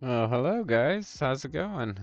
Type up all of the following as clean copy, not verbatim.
Oh, hello guys. How's it going?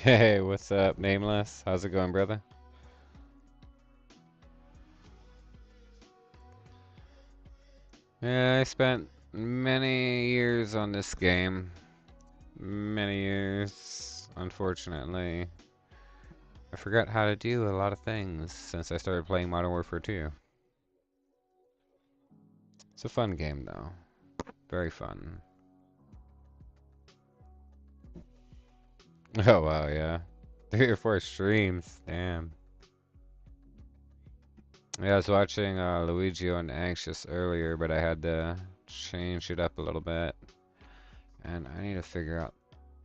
Hey, what's up, Nameless? How's it going, brother? Yeah, I spent many years on this game. Many years. Unfortunately, I forgot how to do a lot of things since I started playing Modern Warfare 2. It's a fun game, though. Very fun. Oh, wow, yeah. 3 or 4 streams. Damn. Yeah, I was watching Luigi on Anxious earlier, but I had to change it up a little bit. And I need to figure out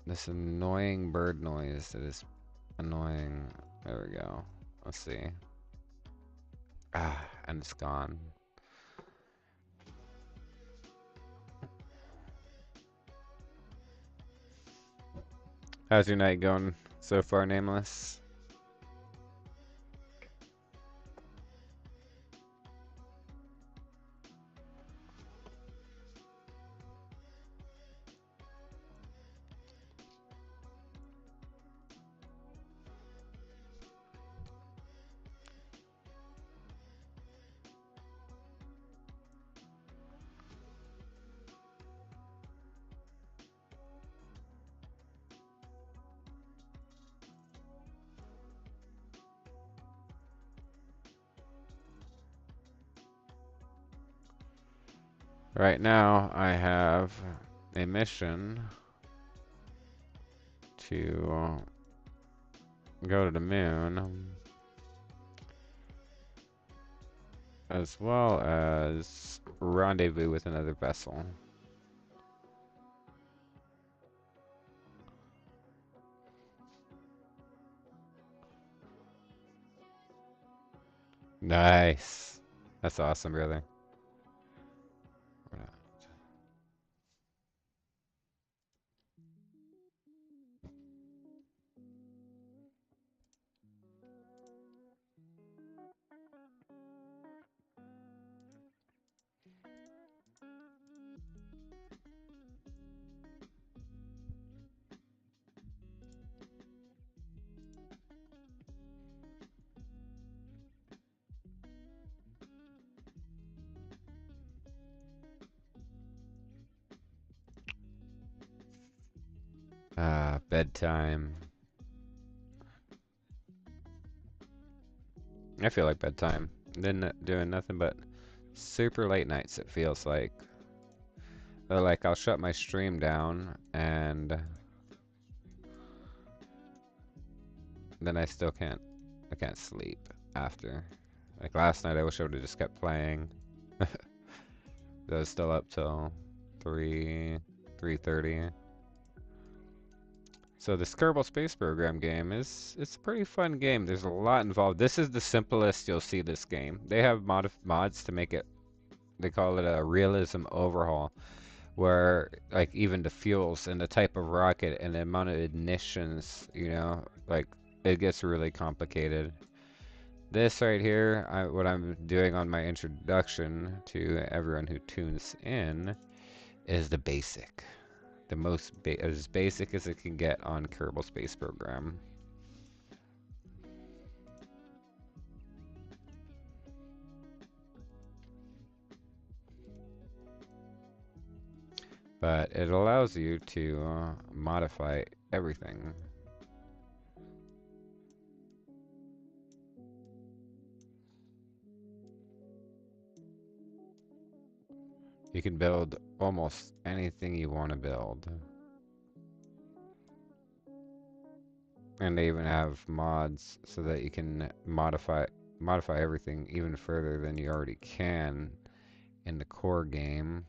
this annoying bird noise that is annoying. There we go. Let's see. Ah, and it's gone. How's your night going so far, Nameless? Right now, I have a mission to go to the moon, as well as rendezvous with another vessel. Nice. That's awesome, brother. Ah, bedtime. I feel like bedtime. Then doing nothing but super late nights, it feels like. Or like I'll shut my stream down and then I can't sleep after. Like last night I wish I would have just kept playing. I was still up till 3, 3:30. So this Kerbal Space Program game it's a pretty fun game. There's a lot involved. This is the simplest you'll see this game. They have mods to make it, they call it a realism overhaul, where like even the fuels and the type of rocket and the amount of ignitions, like it gets really complicated. This right here, what I'm doing on my introduction to everyone who tunes in, is the basic. The most as basic as it can get on Kerbal Space Program. But it allows you to modify everything. You can build almost anything you want to build. And they even have mods so that you can modify modify everything even further than you already can in the core game.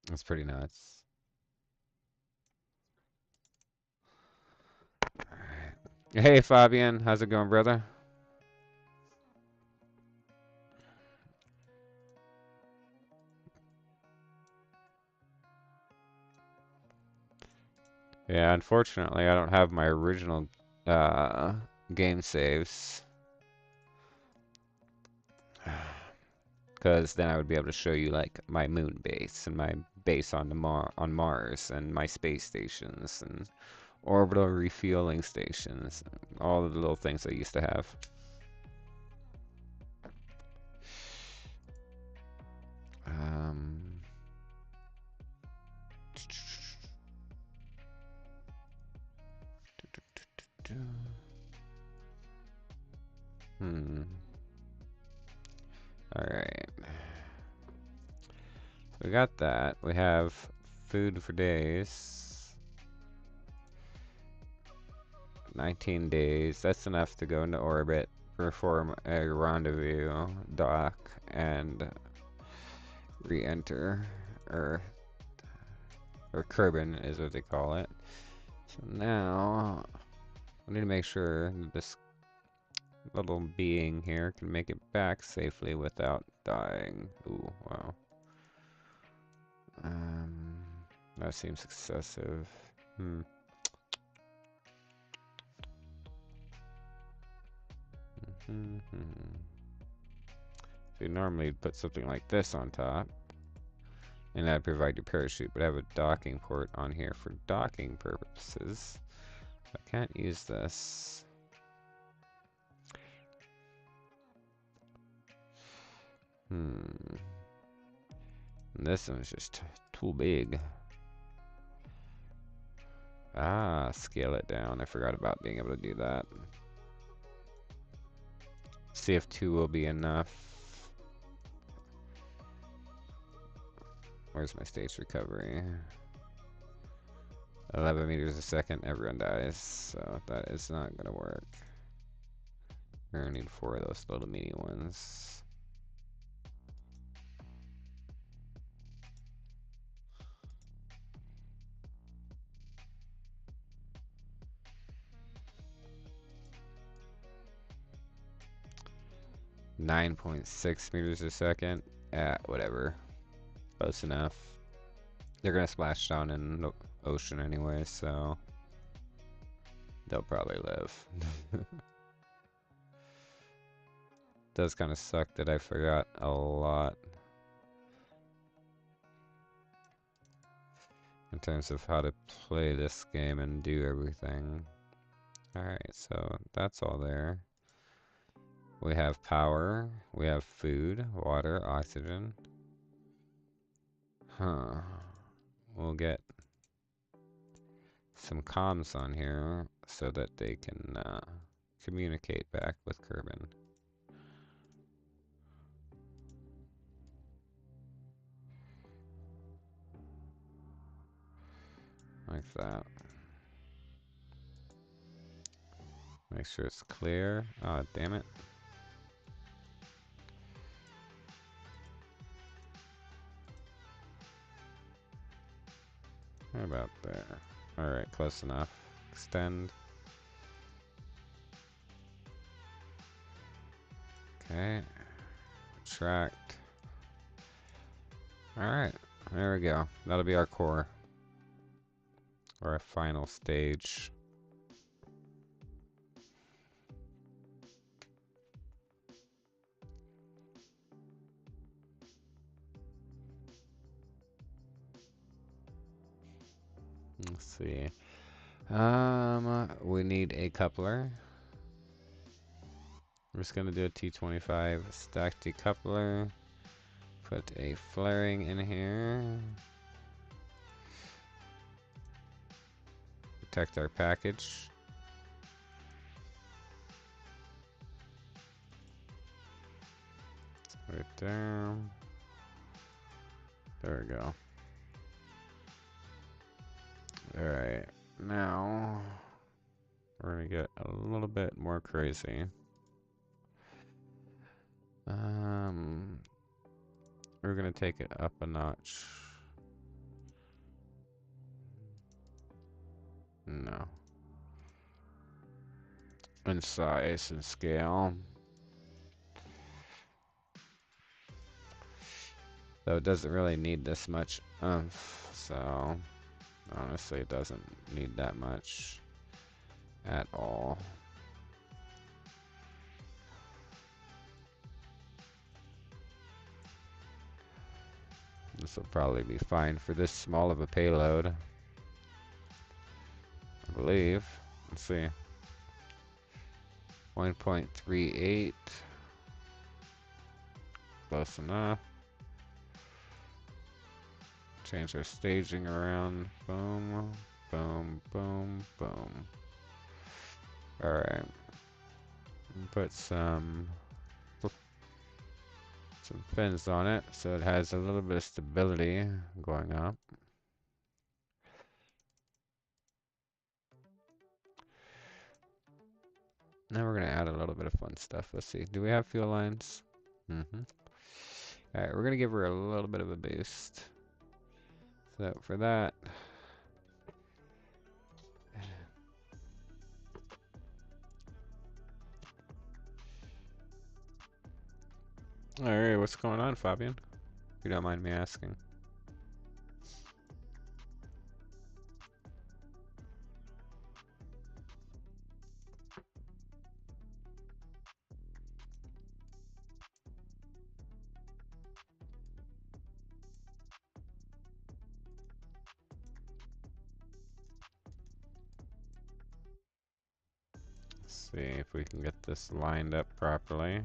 That's pretty nuts. Alright. Hey Fabian, how's it going, brother? Yeah, unfortunately I don't have my original uh, game saves. Because then I would be able to show you like my moon base and my base on on Mars and my space stations and orbital refueling stations, all of the little things I used to have. Um, hmm. All right. We got that. We have food for days. 19 days. That's enough to go into orbit, perform a rendezvous, dock, and re-enter Earth. Or Kerbin is what they call it. So now, I need to make sure that this little being here can make it back safely without dying. Ooh, wow. Um, that seems excessive. Hmm. So you normally put something like this on top, and that'd provide your parachute, but I have a docking port on here for docking purposes. I can't use this. Hmm. And this one's just too big. Ah, scale it down. I forgot about being able to do that. See if 2 will be enough. Where's my stage recovery? 11 meters a second, everyone dies. So that is not gonna work. We're gonna need 4 of those little mini ones. .6 meters a second. Whatever. Close enough. They're gonna splash down in the ocean anyway, so they'll probably live. Does kind of suck that I forgot a lot in terms of how to play this game and do everything. Alright, so that's all there. We have power, we have food, water, oxygen. Huh. We'll get some comms on here so that they can communicate back with Kerbin. Like that. Make sure it's clear. Ah, oh, damn it. How about there? Alright, close enough. Extend. Okay. Retract. Alright, there we go. That'll be our core. Or our final stage. Let's see. We need a coupler. I'm just gonna do a T25 stack decoupler. Put a flaring in here. Protect our package. Right there. There we go. Alright, now we're gonna get a little bit more crazy. We're gonna take it up a notch. No. In size and scale. Though it doesn't really need this much oomph, so honestly it doesn't need that much at all. This will probably be fine for this small of a payload, I believe. Let's see. 1.38. Close enough. Change our staging around. Boom, boom, boom, boom. Alright. Put some fins on it so it has a little bit of stability going up. Now we're gonna add a little bit of fun stuff. Let's see. Do we have fuel lines? Mm-hmm. Alright, we're gonna give her a little bit of a boost. So for that, alright, what's going on, Fabian? If you don't mind me asking. Let's see if we can get this lined up properly.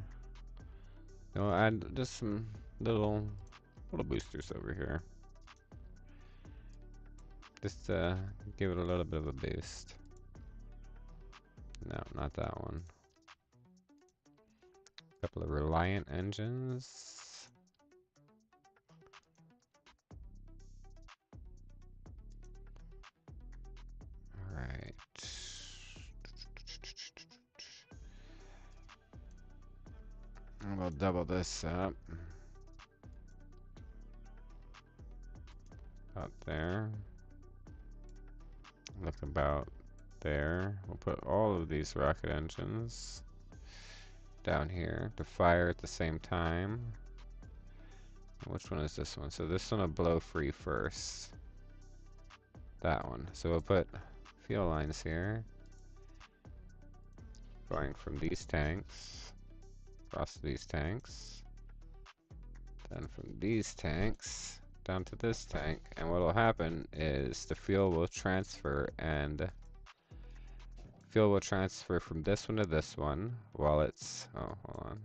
We'll add just some little boosters over here. Just to give it a little bit of a boost. No, not that one. A couple of Reliant engines. Alright. And we'll double this up. About there. Look about there. We'll put all of these rocket engines down here to fire at the same time. Which one is this one? So this one will blow free first. That one. So we'll put fuel lines here. Going from these tanks across these tanks. Then from these tanks down to this tank. And what will happen is the fuel will transfer, and fuel will transfer from this one to this one while it's, oh, hold on.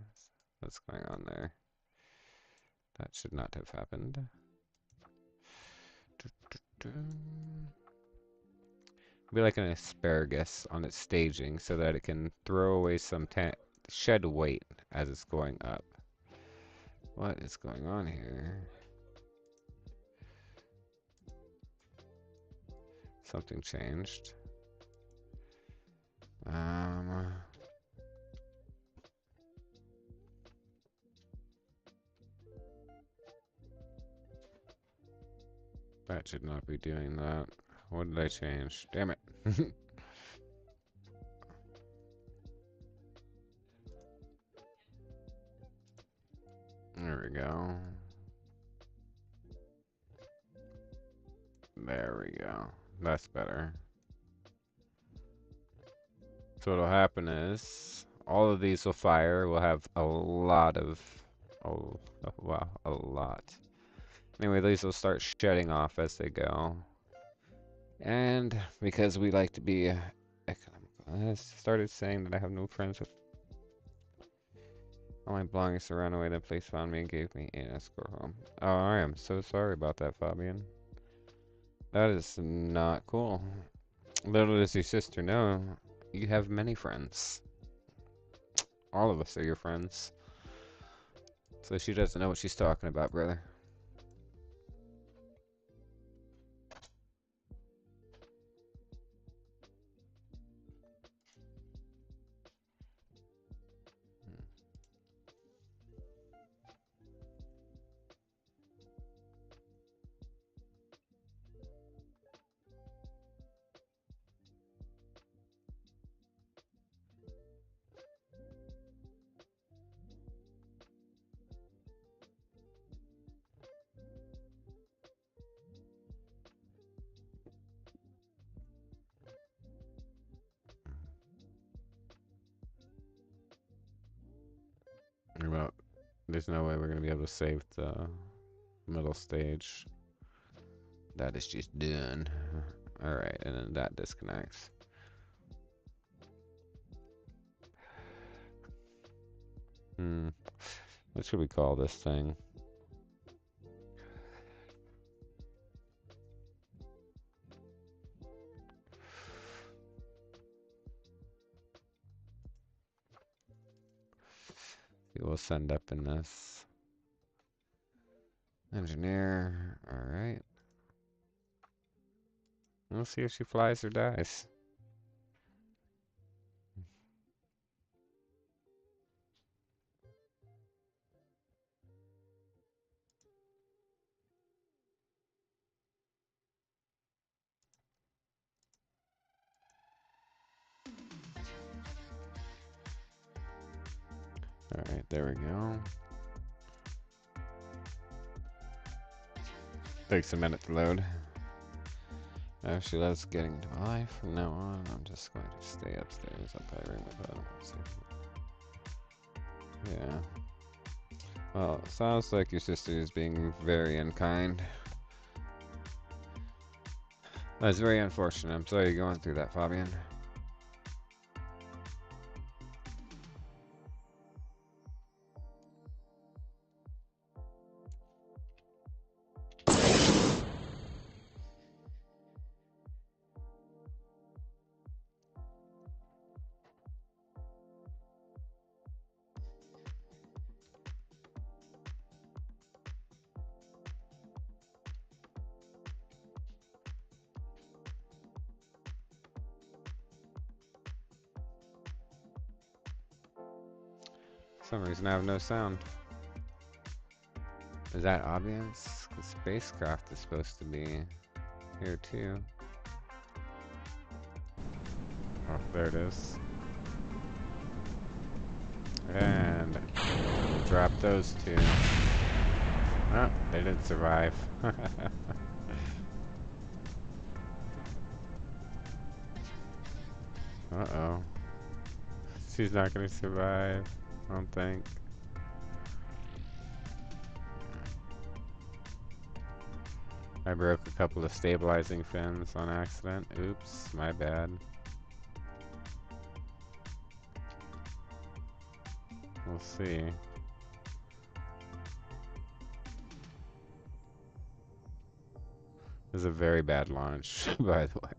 What's going on there? That should not have happened. Be like an asparagus on its staging so that it can throw away some shed weight as it's going up. What is going on here? Something changed. That should not be doing that. What did I change? Damn it. There we go. There we go. That's better. So what'll happen is all of these will fire. We'll have a lot of, oh wow, a lot. Anyway, these will start shedding off as they go. And because we like to be economical, I started saying that I have no friends with all my belongings ran away. The police found me and gave me an escort home. Oh, I am so sorry about that, Fabian. That is not cool. Little does your sister know, you have many friends. All of us are your friends. So she doesn't know what she's talking about, brother. Well, there's no way we're gonna be able to save the middle stage. That is just done. Alright, and then that disconnects. What should we call this thing? We will send up in this. Engineer, alright. We'll see if she flies or dies. Alright, there we go. Takes a minute to load. Actually, that's getting to my life. From now on, I'm just going to stay upstairs. I'll probably ring the bell. Yeah. Well, sounds like your sister is being very unkind. That's very unfortunate. I'm sorry you're going through that, Fabian. For some reason I have no sound. Is that obvious? The spacecraft is supposed to be here too. Oh, there it is. And drop those two. Oh, they didn't survive. Uh-oh. She's not gonna survive, I don't think. I broke a couple of stabilizing fins on accident. Oops, my bad. We'll see. This is a very bad launch, by the way.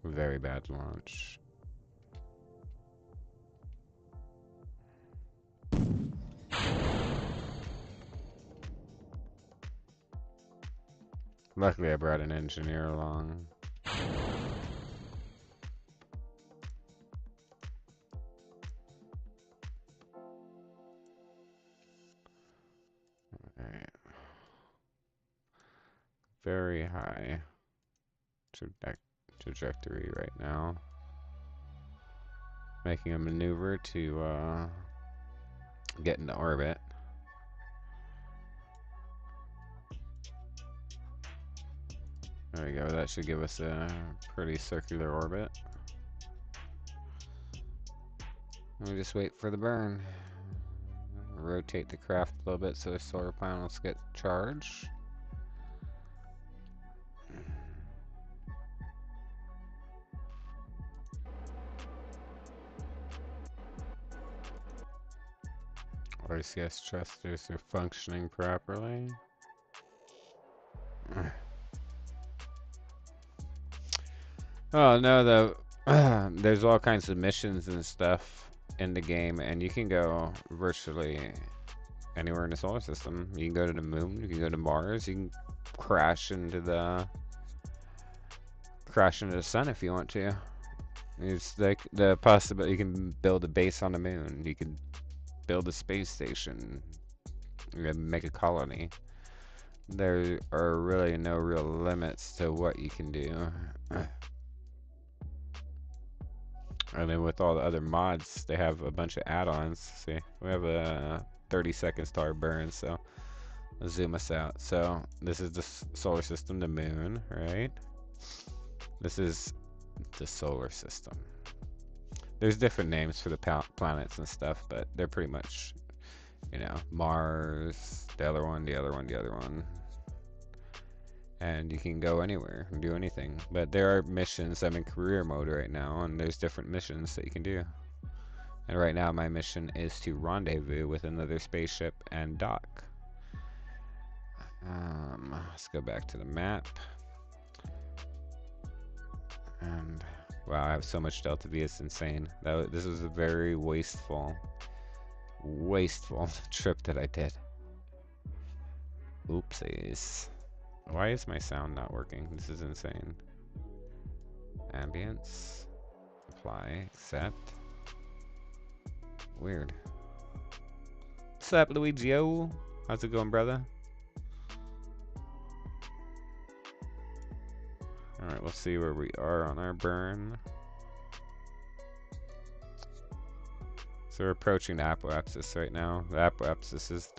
Very bad launch. Luckily I brought an engineer along. Alright. Very high trajectory right now. Making a maneuver to get into orbit. There we go, that should give us a pretty circular orbit. We just wait for the burn. Rotate the craft a little bit so the solar panels get charged. RCS thrusters are functioning properly. Oh no, there's all kinds of missions and stuff in the game, and you can go virtually anywhere in the solar system. You can go to the moon, you can go to Mars, you can crash into the sun if you want to. It's like the possibility you can build a base on the moon, you can build a space station, you can make a colony. There are really no real limits to what you can do. And then with all the other mods, they have a bunch of add-ons. See, we have a 30-second star burn, so let's zoom us out. So this is the solar system, the moon, right? This is the solar system. There's different names for the planets and stuff, but they're pretty much, you know, Mars, the other one, the other one, the other one. And you can go anywhere and do anything. But there are missions. I'm in career mode right now, and there's different missions that you can do. And right now my mission is to rendezvous with another spaceship and dock. Let's go back to the map. And wow, I have so much Delta V, it's insane. This was a very wasteful trip that I did. Oopsies. Why is my sound not working? This is insane. Ambience. Apply. Accept. Weird. What's up, Luigi-o? How's it going, brother? Alright, we'll see where we are on our burn. So we're approaching the apoapsis right now. The apoapsis is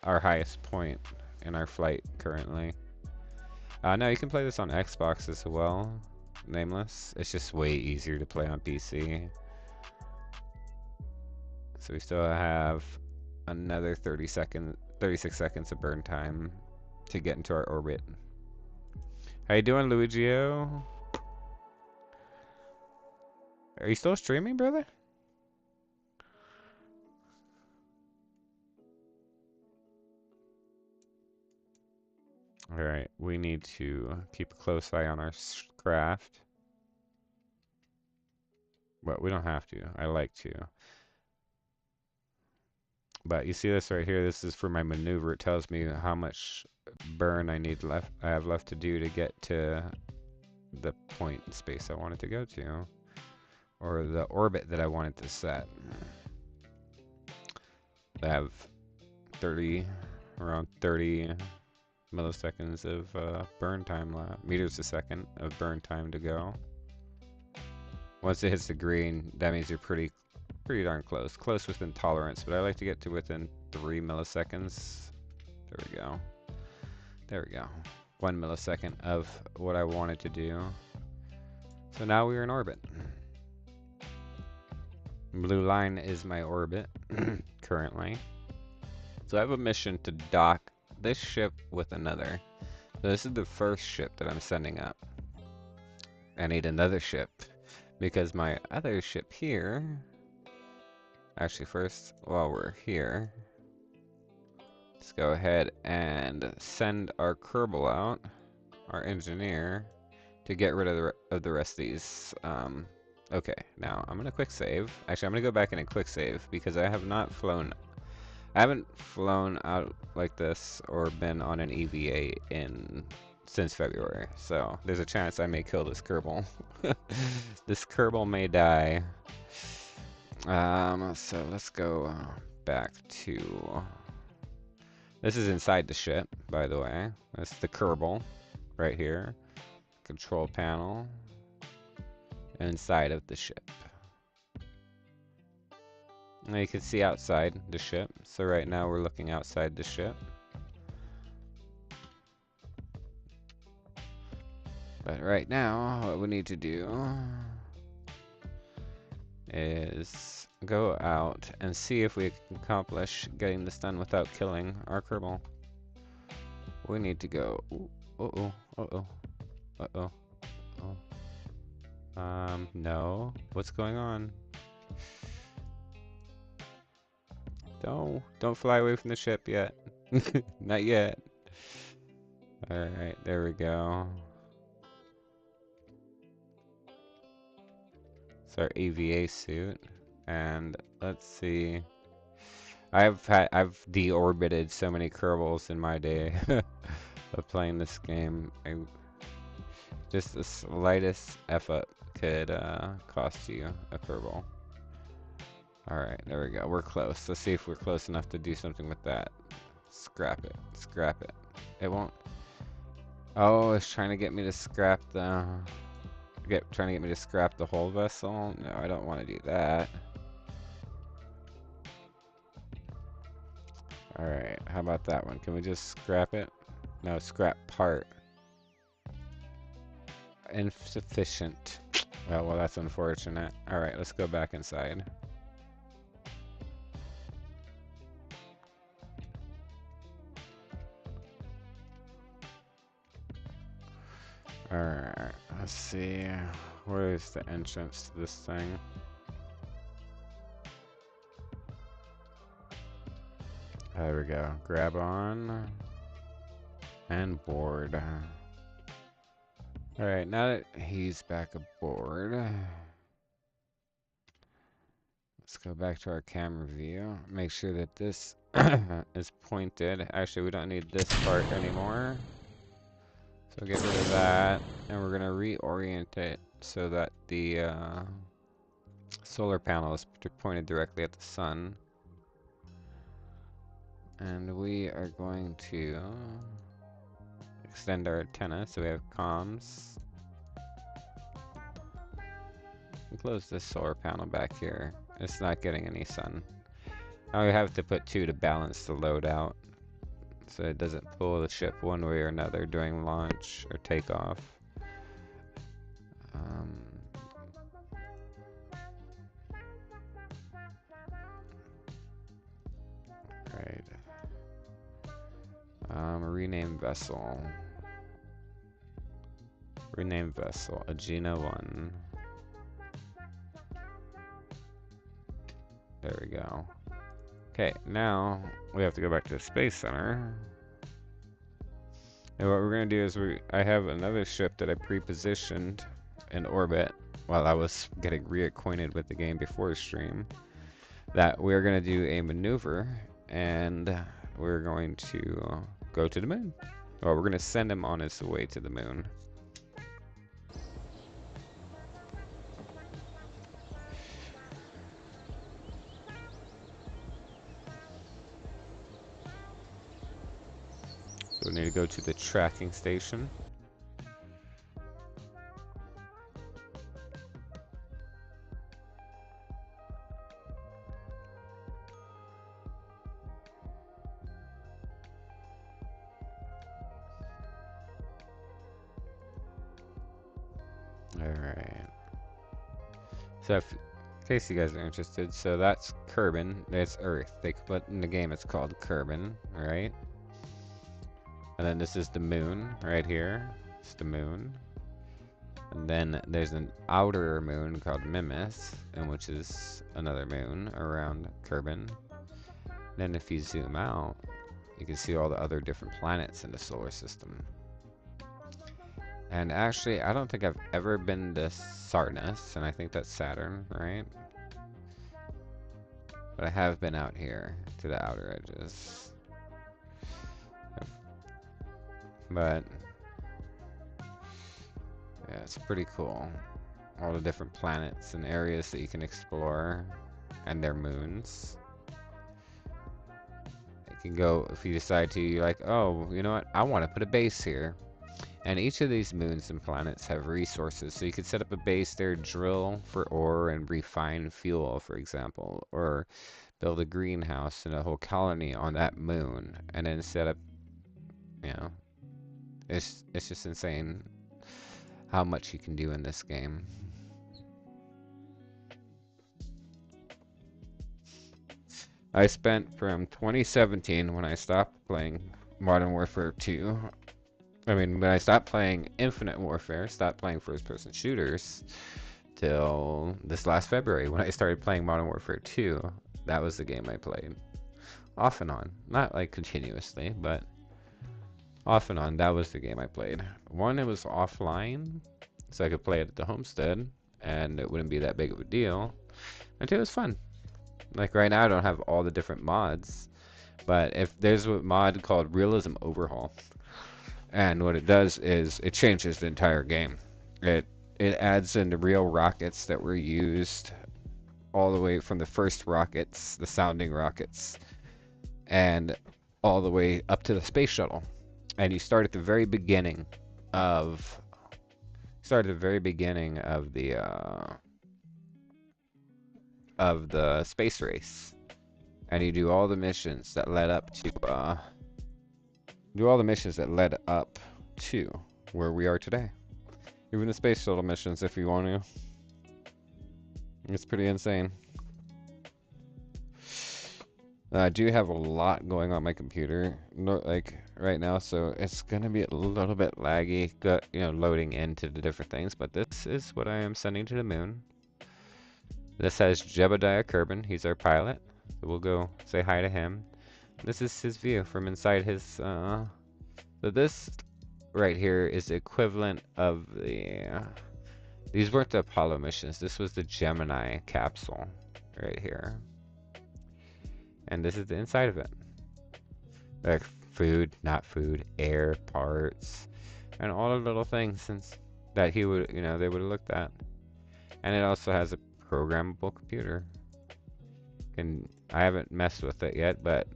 our highest point in our flight currently. No, you can play this on Xbox as well. Nameless. It's just way easier to play on PC. So we still have another 36 seconds of burn time to get into our orbit. How you doing, Luigi-o? Are you still streaming, brother? Alright, we need to keep a close eye on our craft. But we don't have to. I like to. But you see this right here? This is for my maneuver. It tells me how much burn I have left to do to get to the point in space I wanted to go to. Or the orbit that I wanted to set. I have around 30 milliseconds of burn time left, meters a second of burn time to go. Once it hits the green, that means you're pretty darn close. Close within tolerance, but I like to get to within 3 milliseconds. There we go. There we go. 1 millisecond of what I wanted to do. So now we're in orbit. Blue line is my orbit currently. So I have a mission to dock this ship with another. So this is the first ship that I'm sending up. I need another ship because my other ship here. Actually, first, while we're here, let's go ahead and send our Kerbal out, our engineer, to get rid of the rest of these. Okay, now I'm gonna quick save. Actually, I'm gonna go back in and quick save because I haven't flown out like this or been on an EVA since February. So there's a chance I may kill this Kerbal. This Kerbal may die. So let's go back to. This is inside the ship, by the way. That's the Kerbal right here. Control panel. Inside of the ship. Now you can see outside the ship. So right now we're looking outside the ship. But right now, what we need to do is go out and see if we can accomplish getting this done without killing our Kerbal. We need to go. Ooh, uh-oh. No. What's going on? Don't fly away from the ship yet. Not yet. Alright, there we go. It's our EVA suit. And let's see. I've deorbited so many Kerbals in my day of playing this game. Just the slightest F-up could cost you a Kerbal. Alright, there we go. We're close. Let's see if we're close enough to do something with that. Scrap it. Scrap it. It won't. Oh, it's trying to get me to scrap the. Trying to get me to scrap the whole vessel. No, I don't want to do that. Alright, how about that one? Can we just scrap it? No, scrap part. Insufficient. Oh, well, that's unfortunate. Alright, let's go back inside. Alright, let's see. Where is the entrance to this thing? There we go. Grab on. And board. Alright, now that he's back aboard, let's go back to our camera view. Make sure that this is pointed. Actually, we don't need this part anymore. So get rid of that. And we're going to reorient it so that the solar panel is pointed directly at the sun. And we are going to extend our antenna so we have comms. And close this solar panel back here. It's not getting any sun. Now we have to put 2 to balance the load out, so it doesn't pull the ship one way or another during launch or takeoff. Right. Rename vessel. Rename vessel. Agena 1. There we go. Okay, now we have to go back to the Space Center. And what we're going to do is I have another ship that I pre-positioned in orbit while I was getting reacquainted with the game before stream. That we're going to do a maneuver, and we're going to go to the moon. Well, we're going to send him on his way to the moon. So we need to go to the tracking station. Alright. So in case you guys are interested, so that's Kerbin, that's Earth. But in the game it's called Kerbin, right? And then this is the moon, right here. It's the moon. And then there's an outer moon called Mimas, and which is another moon around Kerbin. Then if you zoom out, you can see all the other different planets in the solar system. And actually, I don't think I've ever been to Sarnus, and I think that's Saturn, right? But I have been out here to the outer edges. But yeah, it's pretty cool. All the different planets and areas that you can explore, and their moons. You can go, if you decide to, you're like, oh, you know what, I want to put a base here. And each of these moons and planets have resources, so you could set up a base there, drill for ore and refine fuel, for example, or build a greenhouse and a whole colony on that moon, and then set up, you know, it's just insane how much you can do in this game. I spent from 2017, when I stopped playing Modern Warfare 2, I mean, when I stopped playing Infinite Warfare, stopped playing first-person shooters, till this last February when I started playing Modern Warfare 2. That was the game I played. Off and on. Not like continuously, but off and on, that was the game I played. One, it was offline, so I could play it at the homestead, and it wouldn't be that big of a deal. And two, it was fun. Like right now, I don't have all the different mods, but if there's a mod called Realism Overhaul, and what it does is it changes the entire game. It adds in the real rockets that were used all the way from the first rockets, the sounding rockets, and all the way up to the space shuttle. And you start at the very beginning of the space race, and you do all the missions that led up to where we are today. Even the space shuttle missions, if you want to. It's pretty insane. I do have a lot going on my computer, no, like right now, so it's gonna be a little bit laggy, loading into the different things. But this is what I am sending to the moon. This has Jebediah Kerbin. He's our pilot. So we'll go say hi to him. This is his view from inside his. So this right here is the equivalent of the. These weren't the Apollo missions. This was the Gemini capsule right here. And this is the inside of it. Like food, not food, air, parts, and all the little things since that he would, they would have looked at. And it also has a programmable computer. And I haven't messed with it yet, but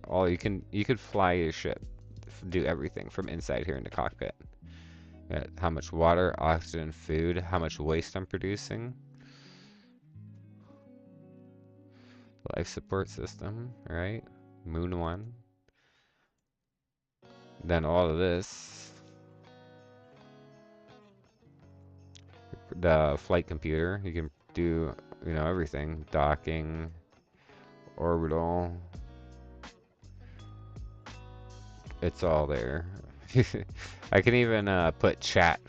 you could fly your ship, do everything from inside here in the cockpit. How much water, oxygen, food, how much waste I'm producing. Life support system, right? Moon 1. Then all of this. The flight computer, you can do, everything. Docking, orbital. It's all there. I can even put chat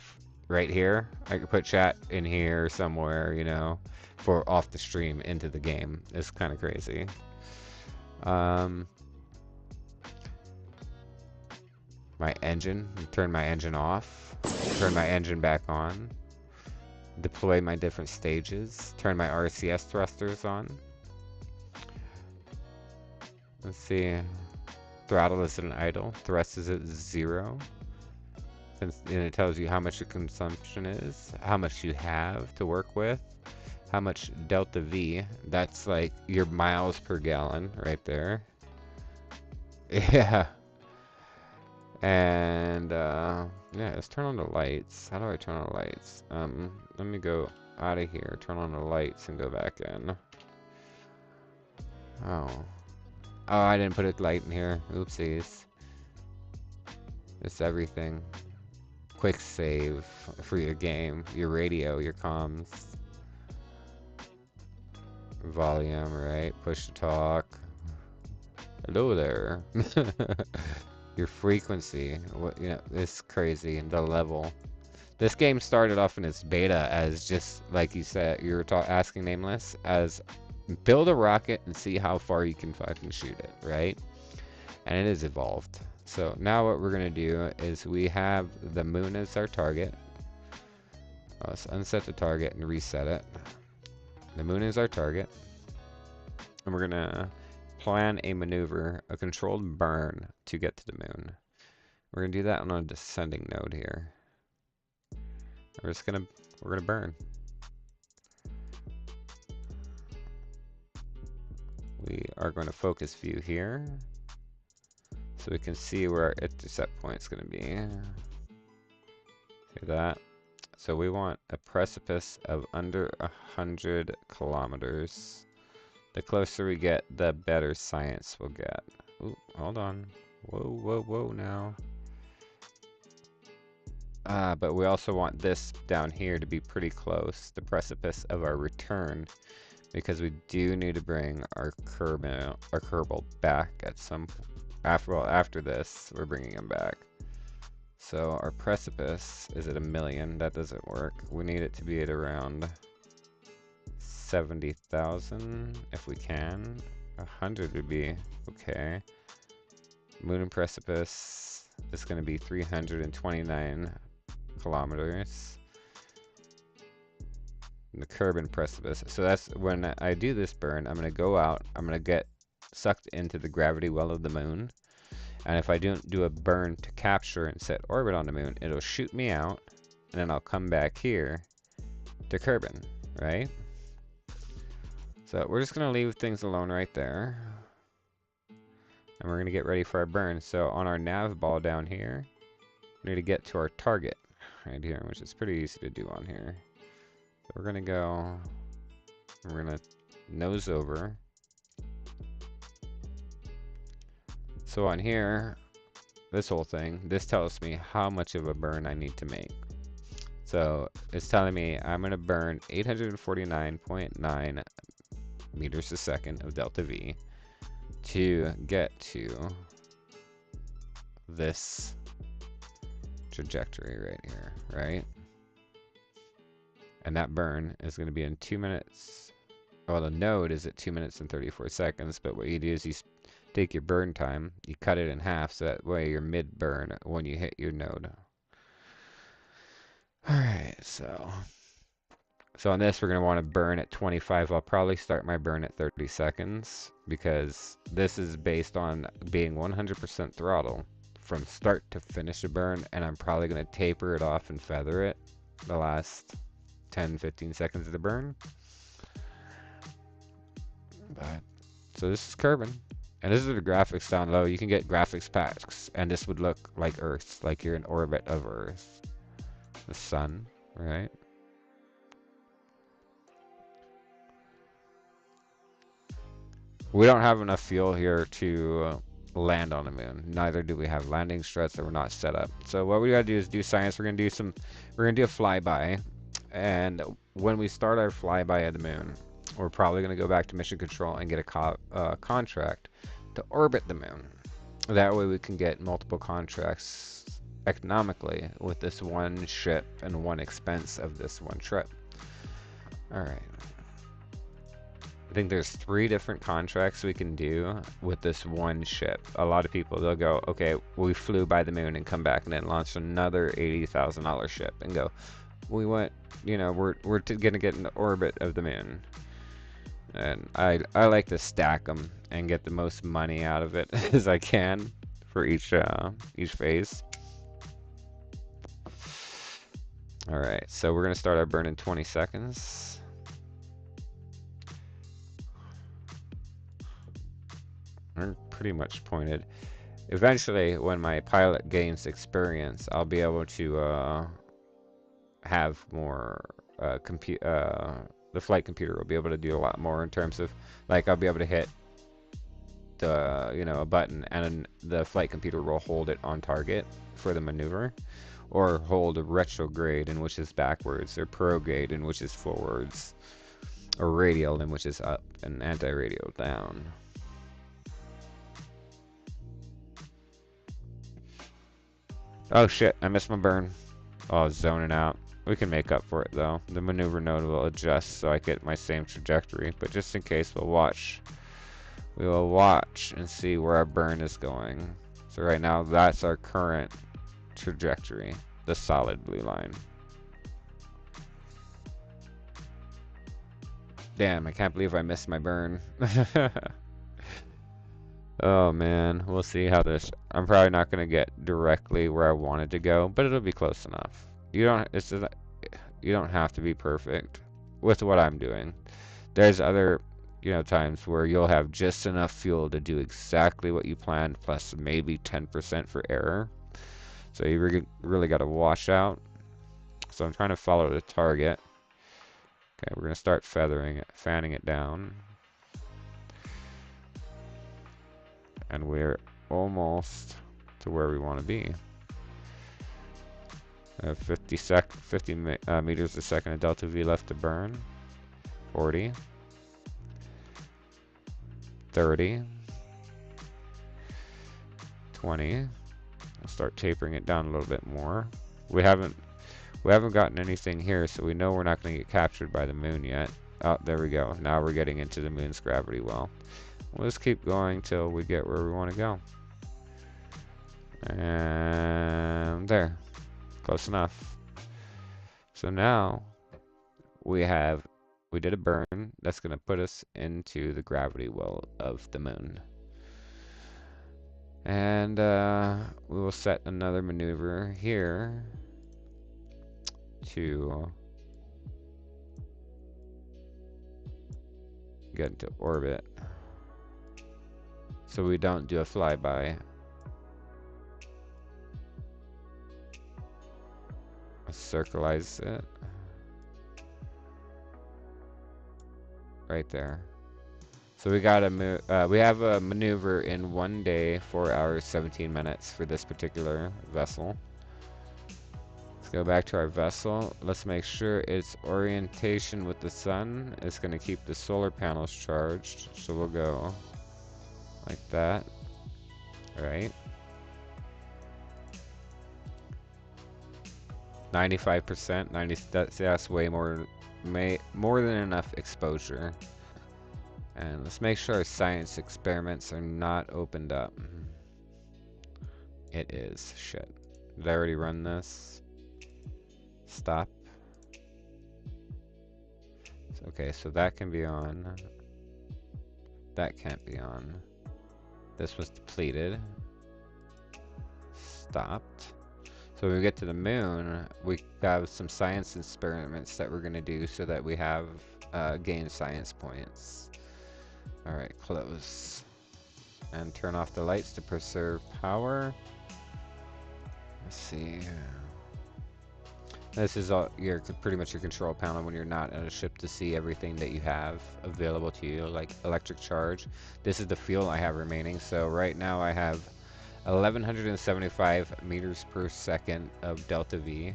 right here. I could put chat in here somewhere, for off the stream into the game. It's kind of crazy. My engine, turn my engine off, turn my engine back on, deploy my different stages, turn my RCS thrusters on. Let's see, throttle is at an idle, thrust is at 0. And it tells you how much your consumption is, how much you have to work with, how much delta V, that's like your miles per gallon right there. Yeah. And yeah, let's turn on the lights. How do I turn on the lights? Let me go out of here, turn on the lights, and go back in. Oh, I didn't put a light in here. Oopsies. It's everything. Quick save for your game, your radio, your comms, volume, right? Push to talk. Hello there. Your frequency, it's crazy. The level. This game started off in its beta as just like you said, you were asking Nameless, as build a rocket and see how far you can fucking shoot it, right? And it has evolved. So now what we're gonna do is we have the moon as our target. Let's unset the target and reset it. The moon is our target, and we're gonna plan a maneuver, a controlled burn to get to the moon. We're gonna do that on a descending node here. We're gonna burn. We are going to focus view here, so we can see where our intercept point is going to be. See that? So we want a precipice of under 100 kilometers. The closer we get, the better science we'll get. Ooh, hold on. Whoa, whoa, whoa now. But we also want this down here to be pretty close, the precipice of our return, because we do need to bring our Kerbal back at some after this, we're bringing him back. So our precipice is at 1,000,000. That doesn't work. We need it to be at around 70,000 if we can. 100 would be okay. Moon and precipice is going to be 329 kilometers. And the Kerbin precipice. So that's when I do this burn, I'm going to go out, I'm going to get sucked into the gravity well of the moon. And if I don't do a burn to capture and set orbit on the moon, it'll shoot me out, and then I'll come back here to Kerbin, right? So we're just going to leave things alone right there. And we're going to get ready for our burn. So on our nav ball down here, we need to get to our target right here, which is pretty easy to do on here. So we're going to go, we're going to nose over. So on here, this whole thing, this tells me how much of a burn I need to make. So it's telling me I'm going to burn 849.9 meters a second of delta V to get to this trajectory right here, right? And that burn is going to be in 2 minutes. Well, the node is at 2 minutes and 34 seconds, but what you do is you take your burn time, you cut it in half, so that way you're mid-burn when you hit your node. Alright, so on this we're going to want to burn at 25. I'll probably start my burn at 30 seconds, because this is based on being 100% throttle from start to finish a burn, and I'm probably going to taper it off and feather it the last 10-15 seconds of the burn. But so this is Kerbin, and this is the graphics down low. You can get graphics packs, and this would look like Earth, like you're in orbit of Earth, the sun, right? We don't have enough fuel here to land on the moon. Neither do we have landing struts that were not set up. So what we gotta do is do science. We're gonna do a flyby, and when we start our flyby of the moon, we're probably gonna go back to mission control and get a contract to orbit the moon. That way we can get multiple contracts economically with this one ship and one expense of this one trip. All right. I think there's 3 different contracts we can do with this one ship. A lot of people, they'll go, okay, we flew by the moon and come back and then launch another $80,000 ship and go, we went, you know, we're gonna get in the orbit of the moon. And I like to stack them and get the most money out of it as I can for each phase. All right, so we're gonna start our burn in 20 seconds. I'm pretty much pointed. Eventually, when my pilot gains experience, I'll be able to have more the flight computer will be able to do a lot more in terms of, like, I'll be able to hit the, you know, a button and the flight computer will hold it on target for the maneuver, or hold a retrograde, in which is backwards, or prograde, in which is forwards, or radial, in which is up, and anti-radial down. Oh shit, I missed my burn. Oh, I was zoning out. We can make up for it though. The maneuver node will adjust so I get my same trajectory, but just in case, we'll watch. We will watch and see where our burn is going. So right now, that's our current trajectory, the solid blue line. Damn, I can't believe I missed my burn. Oh man, we'll see how this. I'm probably not gonna get directly where I wanted to go, but it'll be close enough. You don't have to be perfect with what I'm doing. There's other, you know, times where you'll have just enough fuel to do exactly what you planned, plus maybe 10% for error. So you really got to wash out. So I'm trying to follow the target. Okay, we're gonna start feathering it, fanning it down. And we're almost to where we want to be. 50 meters a second of delta V left to burn. 40. 30. 20. I'll start tapering it down a little bit more. We haven't gotten anything here, so we know we're not going to get captured by the moon yet. Oh, there we go. Now we're getting into the moon's gravity well. We'll just keep going till we get where we want to go. And there. Close enough. So now we did a burn that's going to put us into the gravity well of the moon. And we will set another maneuver here to get into orbit, so we don't do a flyby. Circleize it right there. So we got we have a maneuver in 1 day, 4 hours, 17 minutes for this particular vessel. It's Go back to our vessel. Let's make sure its orientation with the sun is going to keep the solar panels charged. So we'll go like that. Right. 95%. 90. That's way more. More than enough exposure. And let's make sure our science experiments are not opened up. It is. Shit. Did I already run this? Stop. Okay, so that can be on. That can't be on. This was depleted. Stopped. So when we get to the moon, we have some science experiments that we're going to do so that we have gain science points. Alright, close. And turn off the lights to preserve power. Let's see. This is all pretty much your control panel when you're not in a ship to see everything that you have available to you, like electric charge. This is the fuel I have remaining. So right now I have 1175 meters per second of delta V.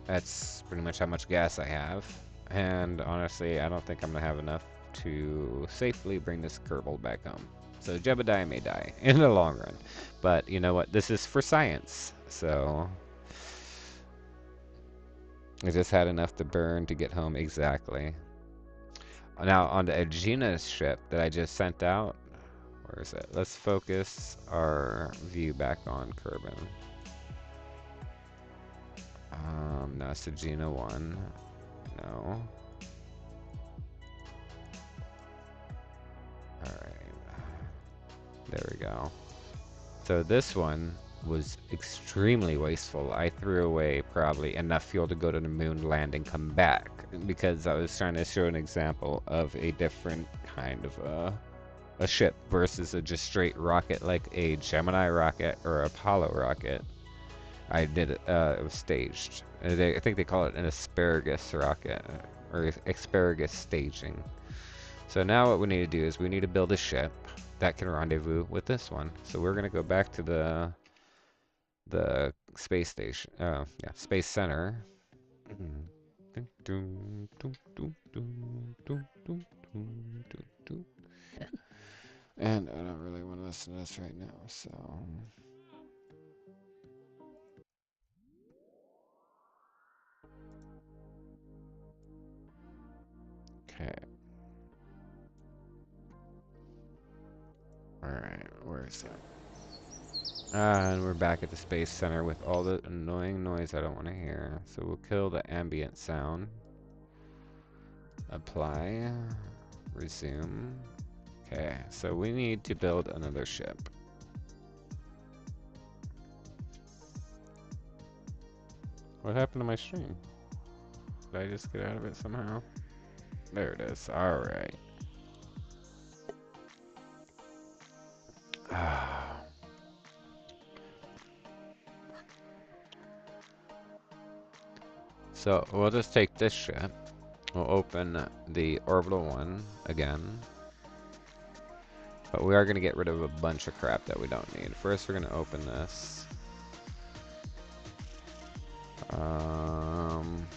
That's pretty much how much gas I have. And honestly, I don't think I'm gonna have enough to safely bring this Kerbal back home. So Jebediah may die in the long run. But you know what? This is for science. So I just had enough to burn to get home exactly. Now on the Aegina's ship that I just sent out, where is it? Let's focus our view back on Kerbin. No, it's Aegina 1. No. Alright. There we go. So this one was extremely wasteful. I threw away probably enough fuel to go to the moon, land, and come back because I was trying to show an example of a different kind of a ship versus a just straight rocket like a Gemini rocket or Apollo rocket. I did it was staged. I think they call it an asparagus rocket or asparagus staging. So now what we need to do is we need to build a ship that can rendezvous with this one. So we're gonna go back to the space station. Yeah, space center. And I don't really want to listen to this right now, so. Okay. Alright, where is that? And we're back at the Space Center with all the annoying noise I don't want to hear. So we'll kill the ambient sound. Apply. Resume. Okay, so we need to build another ship. What happened to my stream? Did I just get out of it somehow? There it is. Alright. So we'll just take this ship. We'll open the orbital one again. But we are going to get rid of a bunch of crap that we don't need. First we're going to open this.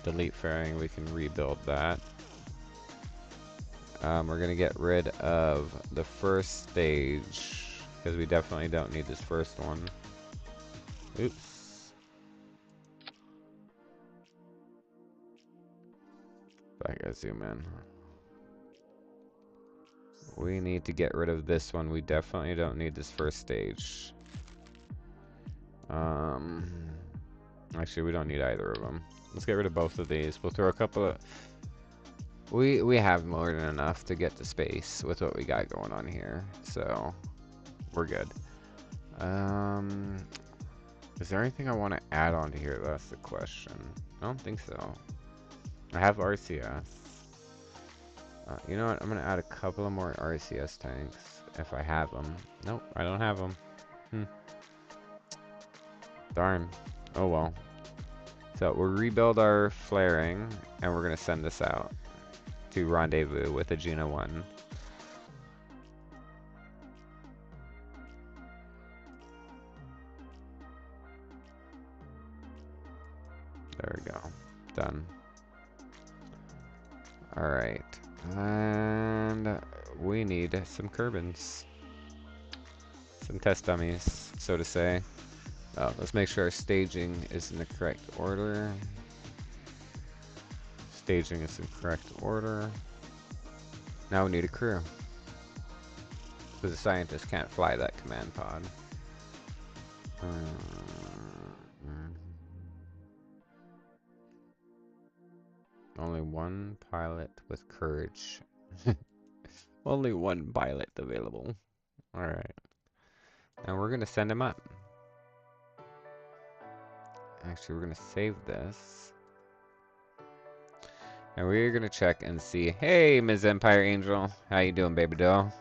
Delete fairing, we can rebuild that. We're going to get rid of the first stage because we definitely don't need this first one. Oops. I gotta zoom in. We need to get rid of this one. We definitely don't need this first stage. Actually, we don't need either of them. Let's get rid of both of these. We'll throw a couple of... We have more than enough to get to space with what we got going on here. So, we're good. Is there anything I want to add on to here? That's the question. I don't think so. I have RCS. You know what? I'm going to add a couple of more RCS tanks if I have them. Nope, I don't have them. Darn. Oh well. So we'll rebuild our flaring and we're going to send this out to rendezvous with Aegina 1. we need some Kerbins. Some test dummies, so to say. Let's make sure our staging is in the correct order. Staging is in correct order. Now we need a crew. Because the scientists can't fly that command pod. Only one pilot with courage. Only one pilot available. Alright. Now we're going to send him up. Actually, we're going to save this. And we're going to check and see. Hey, Ms. MpireAngel. How you doing, baby doll?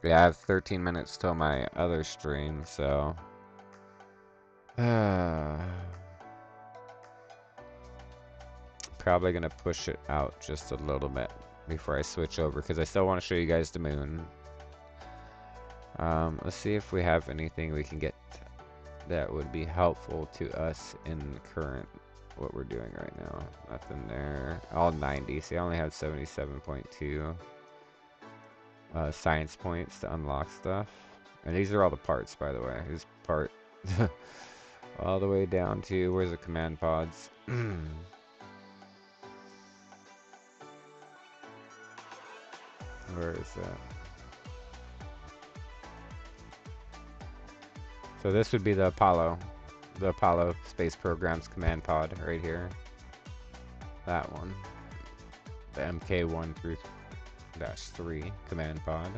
Yeah, I have 13 minutes till my other stream, so... Probably gonna push it out just a little bit before I switch over, because I still want to show you guys the moon. Let's see if we have anything we can get that would be helpful to us in current what we're doing right now. Nothing there. All 90. See, I only have 77.2 science points to unlock stuff. And these are all the parts, by the way. Here's part all the way down to where's the command pods. Where is that? So this would be the Apollo space program's command pod right here. That one. The MK1-3 command pod.